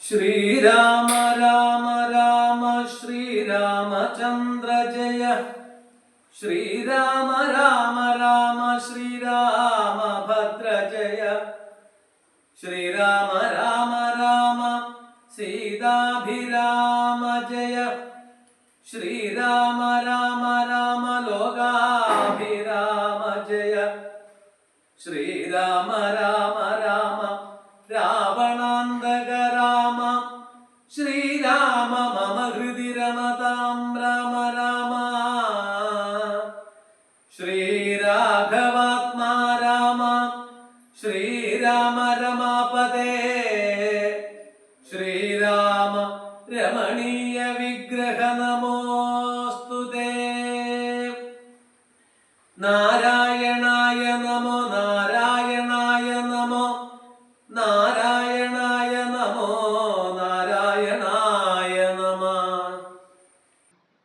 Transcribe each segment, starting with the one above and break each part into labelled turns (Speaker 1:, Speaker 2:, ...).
Speaker 1: ശ്രീരാമ രാമ രാമ ശ്രീരാമചന്ദ്ര ജയ ശ്രീരാമ രാമ രാമ ശ്രീരാമഭദ്ര ജയ ശ്രീരാമ രാമ രാമ സീതാഭിരാമ ജയ ശ്രീരാമ രാമ രാമ ലോകാഭിരാമ ജയ ശ്രീരാമ രാമ രാമ രാവണാന്തക രാമ ശ്രീരാമ മമ ഹൃദി രമതാം രാമ രാമ ശ്രീരാഘവാത്മാ രാമ ശ്രീരാമ രമാപദേ ശ്രീരാമ രമണീയ വിഗ്രഹ നമോസ്തുതേ നാരായണായ നമോ നാരായണായ നമോ നാരായണായ നമോ നാരായണായ നമ.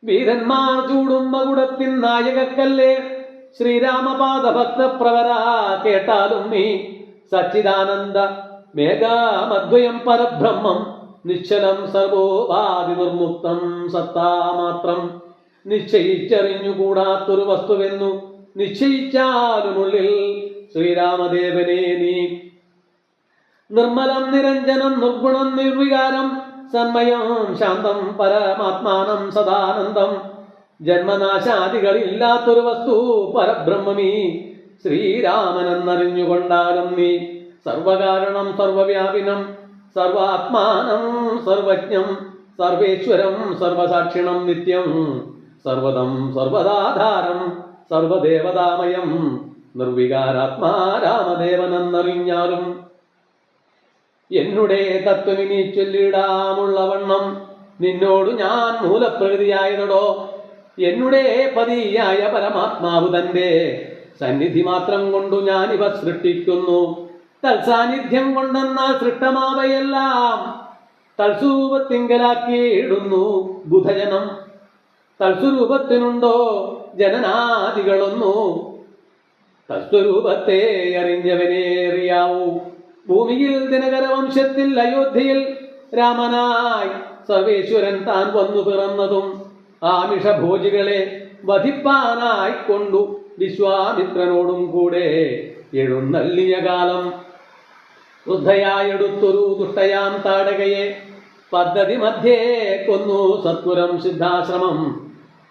Speaker 1: വീരന്മാർ ചൂടും മകുടത്തിൻ നായകക്കല്ലേ ശ്രീരാമപാദ ഭക്തപ്രവര കേട്ടാലും നീ സച്ചിദാനന്ദ മേഘാമദ്വയം പരബ്രഹ്മം നിശ്ചലം സർവോപാധി നിർമുക്തം സത്താമാത്രം നിശ്ചയിച്ചറിഞ്ഞുകൂടാത്തൊരു വസ്തുവെന്നു നിശ്ചയിച്ചാലുമുള്ളിൽ ശ്രീരാമദേവനെ നീ നിർമ്മലം നിരഞ്ജനം നിർഗുണം നിർവികാരം സന്മയം ശാന്തം പരമാത്മാനം സദാനന്ദം ജന്മനാശാദികളില്ലാത്തൊരു വസ്തു പരബ്രഹ്മമീ ശ്രീരാമനെന്നറിഞ്ഞുകൊണ്ടാലും നീ സർവകാരണം സർവവ്യാപിനം സർവാത്മാനം സർവജ്ഞം സർവേശ്വരം സർവസാക്ഷിണം നിത്യം സർവദം സർവദാധാരം സർവദേവതാമയം നിർവികാരാത്മാ രാമദേവനെന്നറിഞ്ഞാലും എന്നുടെ തത്വമിനി ചൊല്ലിടാമുള്ളവണ്ണം നിന്നോടു ഞാൻ മൂലപ്രകൃതിയായതടോ എന്നുടെ പതിയായ പരമാത്മാവ് തന്റെ സന്നിധി മാത്രം കൊണ്ടു ഞാനിവ സൃഷ്ടിക്കുന്നു തൽസാന്നിധ്യം കൊണ്ടെന്നാൽ സൃഷ്ടമാവയെല്ലാം തൽസ്വരൂപത്തിങ്കലാക്കിയിടുന്നു ബുധജനം തൽസ്വരൂപത്തിനുണ്ടോ ജനനാദികളൊന്നു തൽസ്വരൂപത്തെ അറിഞ്ഞവനെ അറിയാവൂ ഭൂമിയിൽ ദിനകരവംശത്തിൽ അയോധ്യയിൽ രാമനായി സർവേശ്വരൻ താൻ വന്നു പിറന്നതും ആമിഷഭോജികളെ വധിപ്പാനായി കൊണ്ടു വിശ്വാമിത്രനോടും കൂടെ എഴുന്നള്ളിയ കാലം വൃദ്ധയായെടുത്തൊരു ദുഷ്ടയാം താടകയെ പദ്ധതി മധ്യേ കൊന്നു സത്വരം സിദ്ധാശ്രമം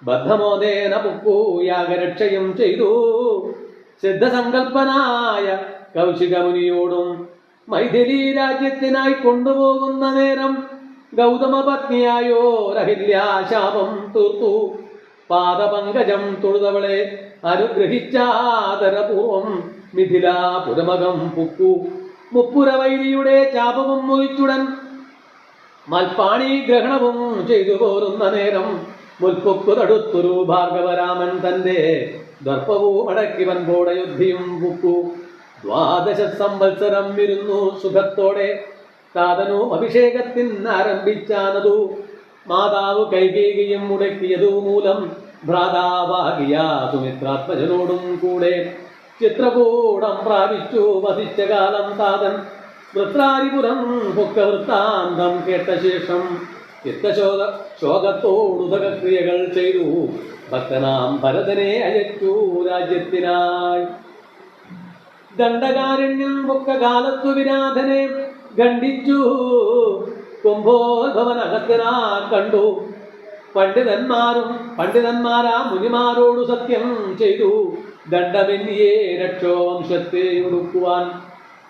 Speaker 1: ബദ്ധമോദേന പുക്കു യാഗരക്ഷയും ചെയ്തു സിദ്ധസങ്കൽപ്പനായ കൗശികമുനിയോടും മൈഥിലി രാജ്യത്തിനായി കൊണ്ടുപോകുന്ന നേരം ഗൗതമ പത്നിയായോരഹില്യാശാപം തീർത്തു പാദപങ്കജം തൊഴുതവളെ അനുഗ്രഹിച്ചാദരപൂർവം മിഥിലാപുരമകം പുക്കു മുപ്പുരവൈരിയുടെ ചാപവും മുറിച്ചുടൻ മൽപ്പാണി ഗ്രഹണവും ചെയ്തു പോരുന്ന നേരം മുൽപ്പൊക്കു തടുത്തൊരു ഭാർഗവരാമൻ തന്റെ ദർപ്പവും അടക്കി വൻപോടയുദ്ധിയും പുക്കു 12 സംവത്സരം ഇരുന്നു സുഖത്തോടെ താതനു അഭിഷേകത്തിന് ആരംഭിച്ചാനതു മാതാവ് കൈകേകിയും മുടക്കിയതു മൂലം ഭ്രാതാവാകിയ സുമിത്രാത്മജനോടും കൂടെ ചിത്രകൂടം പ്രാപിച്ചു വസിച്ച കാലം താതൻ വൃത്രാരിപുരം പൊക്കവൃത്താന്തം കേട്ട ശേഷം ശോകത്തോടുദകക്രിയകൾ ചെയ്തു ഭക്തനാം ഭരതനെ അയച്ചു രാജ്യത്തിനായി ദണ്ഡകാരണ്യം പൊക്ക കാലത്തു വിരാധനെ ഖണ്ഡിച്ചു കുംഭോദ്ഭവനകത്തിനാ കണ്ടു പണ്ഡിതന്മാരാ മുനിമാരോടു സത്യം ചെയ്തു ദണ്ഡമെന്നിയെ രക്ഷോവംശത്തെ ഒടുക്കുവാൻ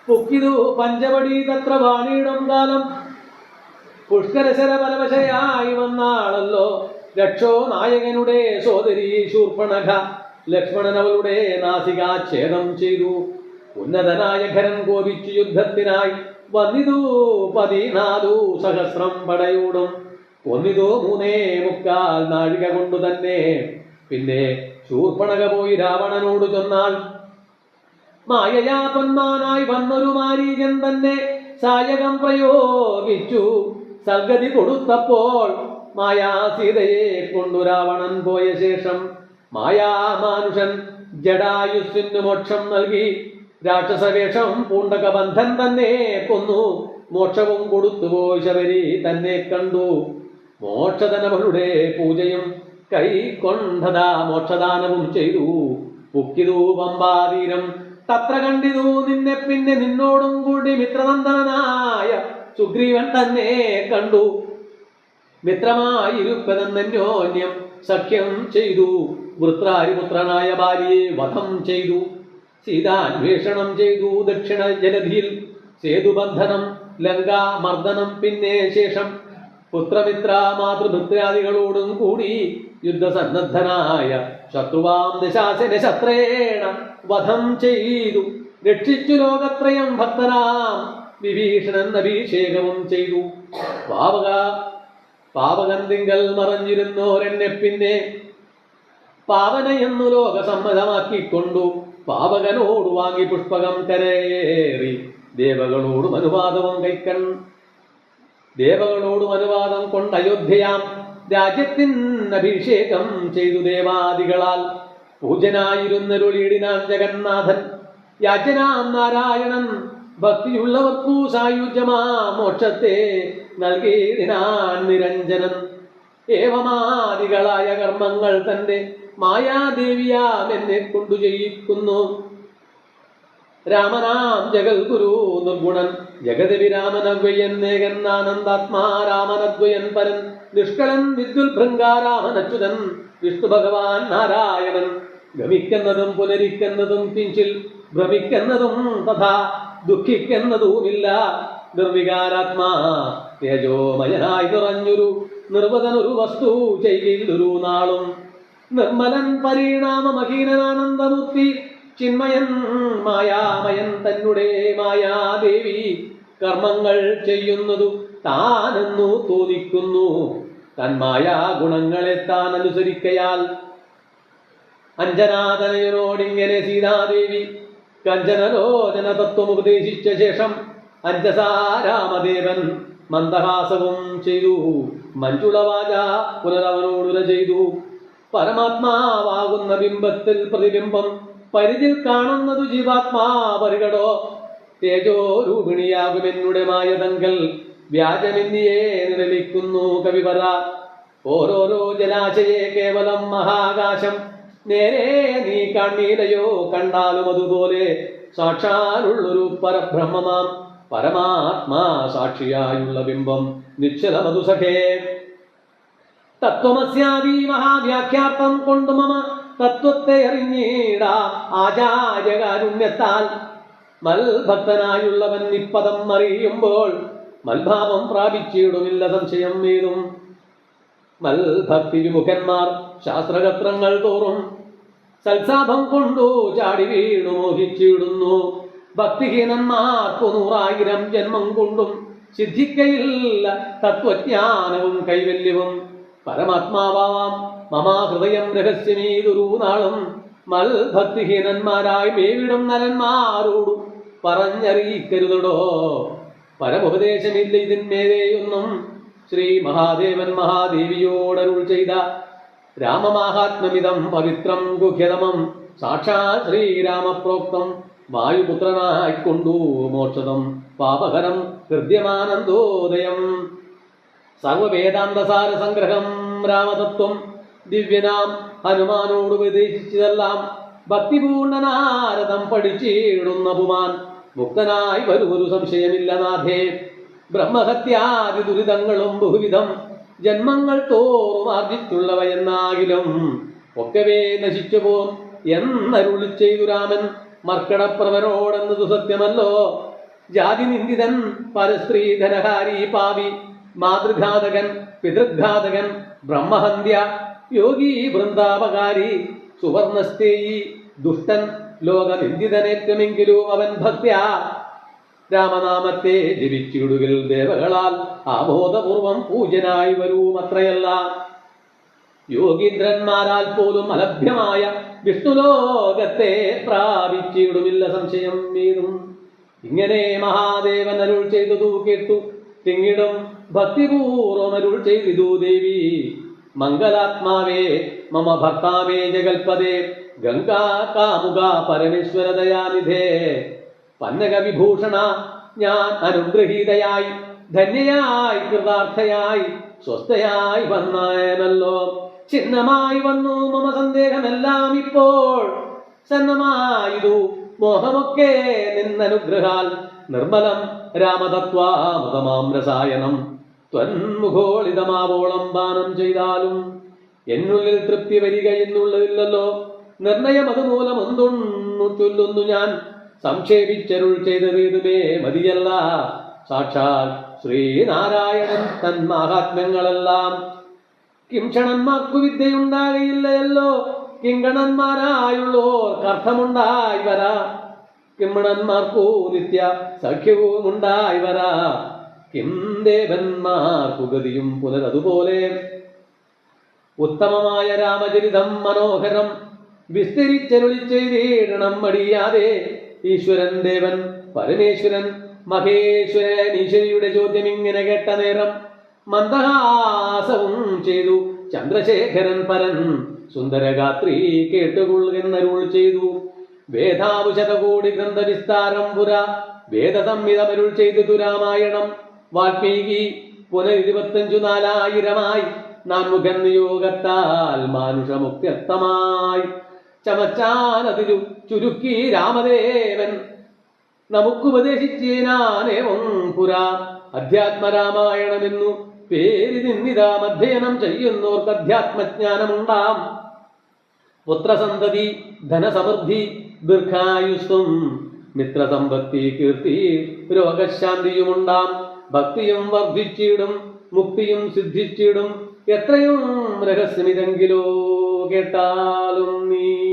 Speaker 1: പൊക്കിതു പഞ്ചവടി തത്ര വാണിയിടം കാലം പുഷ്കരശര പരവശയായി വന്നാളല്ലോ രക്ഷോ നായകനുടെ സോദരി ശൂർപ്പണഖ ലക്ഷ്മണൻ അവളുടെ നാസികാച്ഛേദം ചെയ്തു ഉന്നതനായ ഖരൻ കോപിച്ചു യുദ്ധത്തിനായി വന്നിതു 14 സഹസ്രം പടയോടും ഒന്നിതോ 3.25 നാഴിക കൊണ്ടു തന്നെ പിന്നെ ശൂർപ്പണക പോയി രാവണനോട് ചൊന്നാൽ മായയാ പൊന്മാനായി വന്നൊരു മാരീചൻ തന്നെ സായകം പ്രയോഗിച്ചു സൽഗതി കൊടുത്തപ്പോൾ മായാ സീതയെ കൊണ്ടു രാവണൻ പോയ ശേഷം മായാമാനുഷൻ ജടായുസ്സിന് മോക്ഷം നൽകി. രാക്ഷസവേഷം പൂണ്ടക ബന്ധൻ തന്നെ കൊന്നു. മോക്ഷവും കൊടുത്തുപോയി ശബരി തന്നെ കണ്ടു. മോക്ഷധനവളുടെ പൂജയും കൈക്കൊണ്ടതാ മോക്ഷദാനവും ചെയ്തു. പുക്കിതു പമ്പാതീരം തത്ര കണ്ടിതു നിന്നെ പിന്നെ നിന്നോടും കൂടി മിത്രനന്ദനായ സുഗ്രീവൻ തന്നെ കണ്ടു. മിത്രമായിരുപ്പതെന്നന്യോന്യം സഖ്യം ചെയ്തു. വൃത്രാരിപുത്രനായ ബാലിയെ വധം ചെയ്തു. സീതാന്വേഷണം ചെയ്തു. ദക്ഷിണ ജലധിയിൽ സേതുബന്ധനം ലങ്കാമർദ്ദനം പിന്നെ ശേഷം പുത്രമിത്ര മാതൃഭൃത്യാദികളോടും കൂടി യുദ്ധസന്നദ്ധനായ ശത്രുവാം ദശാസന ശത്രേണ വധം ചെയ്തു. രക്ഷിച്ചു ലോകത്രയം ഭക്തനാം വിഭീഷണൻ അഭിഷേകവും ചെയ്തു. പാവകന്തിങ്കൽ മറഞ്ഞിരുന്നോരെന്നെ പിന്നെ പാവനയെന്നു ലോകസമ്മതമാക്കിക്കൊണ്ടു. പാവകനോട് വാങ്ങി പുഷ്പകം കരയേറി ദേവകളോടും അനുവാദം കൊണ്ട് അയോധ്യയാം രാജ്യത്തിന് അഭിഷേകം ചെയ്തു. ദേവാദികളാൽ പൂജനായിരുന്നരുളിയിടിനാൻ ജഗന്നാഥൻ. യാജ്ഞനാം നാരായണൻ ഭക്തിയുള്ളവർക്കു സായുജ്യമാ മോക്ഷത്തെ നൽകിയിടിനാൻ നിരഞ്ജനൻ. ഏവമാദികളായ കർമ്മങ്ങൾ തന്റെ മായാദേവിയാം എന്നെ കൊണ്ടു ചെയ്യിക്കുന്നു. രാമനാം ജഗൽ ഗുരു നിർഗുണൻ ജഗതി രാമനദ്വയൻ നേകന്നാനന്ദാത്മാ രാമനദ്വയൻ പരൻ നിഷ്കളൻ വിദ്യുൽ ഭൃംഗാരാമനച്യുതൻ വിഷ്ണു ഭഗവാൻ നാരായണൻ. ഗമിക്കുന്നതും പുനരിക്കുന്നതും കിഞ്ചിൽ ഭ്രമിക്കുന്നതും തഥാ ദുഃഖിക്കുന്നതുമില്ല. നിർവികാരാത്മാ തേജോമയനായി നിറഞ്ഞൊരു നിർവതനൊരു വസ്തു ചെയ്തൊരു നാളും. നിർമ്മലൻ പരിണാമമഹീനാനന്ദമൂർത്തി ചിന്മയൻ മായാമയൻ തന്നെ മായാദേവി കർമ്മങ്ങൾ ചെയ്യുന്നതു താനെന്നു തോന്നിക്കുന്നു. തന്മായാ ഗുണങ്ങളെ താൻ അനുസരിക്കയാൽ അഞ്ജനാതനയനോടിങ്ങനെ സീതാദേവി കഞ്ചനലോചന തത്വമുപദേശിച്ച ശേഷം അഞ്ജസാ രാമദേവൻ മന്ദഹാസവും ചെയ്തു. മഞ്ജുളവാച പുനരവനോടുര ചെയ്തു. പരമാത്മാവാകുന്ന ബിംബത്തിൽ പ്രതിബിംബം പരിധിൽ കാണുന്നതു ജീവാത്മാ പരികടോ. തേജോരൂപിണിയാകുമെന്നുടെ മായതങ്കൽ വ്യാജമെന്നിയെ നിലനിൽക്കുന്നു കവിവറ. ഓരോരോ ജലാശയെ കേവലം മഹാകാശം നേരെ നീ കണ്ണീലയോ കണ്ടാലും അതുപോലെ സാക്ഷാലുള്ളൊരു പരബ്രഹ്മമാം പരമാത്മാ സാക്ഷിയായുള്ള ബിംബം നിശ്ചലമതു സഖേ. തത്വമസ്യാദി മഹാവ്യാഖ്യാർത്ഥം കൊണ്ടു മമ തത്വത്തെ അറിഞ്ഞിടാം ആചാര്യകാരുണ്യത്താൽ. മൽഭക്തനായുള്ളവൻ നിപ്പദം അറിയുമ്പോൾ മൽഭാവം പ്രാപിച്ചിടുമില്ല സംശയം ഏതും. മൽഭക്തി വിമുഖന്മാർ ശാസ്ത്രകത്രങ്ങൾ തോറും സൽസാഭം കൊണ്ടു ചാടി വീണു മോഹിച്ചിടുന്നു. ഭക്തിഹീനന്മാർക്കു 100,000 ജന്മം കൊണ്ടും സിദ്ധിക്കയില്ല തത്വജ്ഞാനവും കൈവല്യവും. പരമാത്മാവാം മമാഹൃദയം രഹസ്യമീതൊരു നാളും മൽഭക്തിഹീനന്മാരായി മേവിടും നരന്മാരോടും പറഞ്ഞറിയിക്കരുതടോ. പരമുപദേശമില്ല ഇതിന്മേലെയൊന്നും. ശ്രീ മഹാദേവൻ മഹാദേവിയോടരുൾ ചെയ്ത രാമമാഹാത്മ്യമിതം പവിത്രം ഗുഹ്യതമം സാക്ഷാൽ ശ്രീരാമപ്രോക്തം വായുപുത്രനായിക്കൊണ്ടു മോക്ഷതം പാപകരം ഹൃദ്യമാനന്ദോദയം. സർവവേദാന്തസാര സംഗ്രഹം രാമതത്വം ദിവ്യനാം ഹനുമാനോട് ഉപദേശിച്ചതെല്ലാം ഭക്തിപൂർണനാരദം പഠിച്ചിടുന്ന പുമാൻ മുക്തനായി വരുമൊരു സംശയമില്ല നാഥേ. ബ്രഹ്മഹത്യാദി ദുരിതങ്ങളും ബഹുവിധം ജന്മങ്ങൾ തോറും ആർജിച്ചുള്ളവയെന്നാകിലും ഒക്കവേ നശിച്ചു പോം എന്നരുളി ചെയ്തു രാമൻ മർക്കടപ്രവരോടെന്നതു സത്യമല്ലോ. ജാതി നിന്ദിതൻ പരസ്ത്രീ ധനഹാരി പാവി മാതൃഘാതകൻ പിതൃഘാതകൻ ബ്രഹ്മഹന്ത്യ യോഗി വൃന്ദാപകാരി സുവർണസ്തേയി ദുഷ്ടൻ ലോകനിന്ദിതനേറ്റമെങ്കിലും അവൻ ഭക്ത്യാ രാമനാമത്തെ ജപിച്ചിടുകിൽ ദേവകളാൽ ആമോദപൂർവം പൂജനായി വരൂമത്രയല്ല. യോഗീന്ദ്രന്മാരാൽ പോലും അലഭ്യമായ വിഷ്ണുലോകത്തെ പ്രാപിച്ചിടുമില്ല സംശയം ഏതും. ഇങ്ങനെ മഹാദേവൻ അരുൾ ചെയ്തതു കേട്ടു തിങ്ങിടും ഭക്തിപൂർവം അരുൾ ചെയ്തിതു ദേവി. മംഗലാത്മാവേ മമ ഭക്താമേ ജഗൽപദേ ഗംഗാ കാമുക പരമേശ്വര ദയാനിധേ. പന്നക വിഭൂഷണ ഞാൻ അനുഗ്രഹീതയായി ധന്യയായി കൃതാർത്ഥയായി സ്വസ്ഥയായി വന്നല്ലോ. ചിഹ്നമായി വന്നു മമ സന്ദേഹമെല്ലാം ഇപ്പോൾ സന്നമായിതു മോഹമൊക്കെ നിന്നനുഗ്രഹാൽ. നിർമ്മലം രാമതത്വാമൃതമാം രസായനം ത്വന്മുഖോളിതമാവോളം പാനം ചെയ്താലും എന്നുള്ളിൽ തൃപ്തി വരികയെന്നുള്ളതില്ലല്ലോ. നിർണയം അതുമൂലം ഒന്നൊന്നു ചൊല്ലുന്നു ഞാൻ. സംക്ഷേപിച്ചരുൾ ചെയ്തതേതുമേ മതിയല്ല. സാക്ഷാൽ ശ്രീനാരായണൻ തൻ മഹാത്മ്യങ്ങളെല്ലാം കിംക്ഷണന്മാർക്കു വിദ്യയുണ്ടാകയില്ലയല്ലോ. കിങ്കണന്മാരായുള്ളോർക്കർത്ഥമുണ്ടായി വരാ. കിമ്മണന്മാർക്കു നിത്യ സഖ്യവും ഉണ്ടായി വരാ. കിം ദേവന്മാർക്കു ഗതിയും പുനരതുപോലെ. ഉത്തമമായ രാമചരിതം മനോഹരം വിസ്തരിച്ചരുളി ചെയ്തിടണം മടിയാതെ. ഈശ്വരൻ ദേവൻ പരമേശ്വരൻ മഹേശ്വരൻ ഈശ്വരിയുടെ ചോദ്യം ഇങ്ങനെ കേട്ട നേരം മന്ദഹാസവും ചെയ്തു ചന്ദ്രശേഖരൻ പരൻ. സുന്ദരഗാത്രി കേട്ടുകൊള്ളുകെന്നരുൾ ചെയ്തു. വേദാവുശതകോടി ഗ്രന്ഥവിസ്താരം പുര വേദസംഹിതമരുൾ ചെയ്തു രാമായണം. വാൽമീകി പുനർ 25,000 നാൻമുഖൻ നിയോഗത്താൽ മാനുഷമുക്തിയർത്ഥമായി ചമച്ചാനതി ചുരുക്കി രാമദേവൻ നമുക്കുപദേശിച്ചേനാനേവം പുരാ. അധ്യാത്മരാമായണമെന്നു പേരി നിന്നിതാം അധ്യയനം ചെയ്യുന്നവർക്ക് അധ്യാത്മജ്ഞാനമുണ്ടാം. പുത്രസന്തതി ധനസമൃദ്ധി ദീർഘായുസ്സും മിത്രസമ്പത്തി കീർത്തി രോഗശാന്തിയുമുണ്ടാം. ഭക്തിയും വർദ്ധിച്ചിടും മുക്തിയും സിദ്ധിച്ചിടും. എത്രയും രഹസ്യമിതെങ്കിലോ കേട്ടാലും നീ.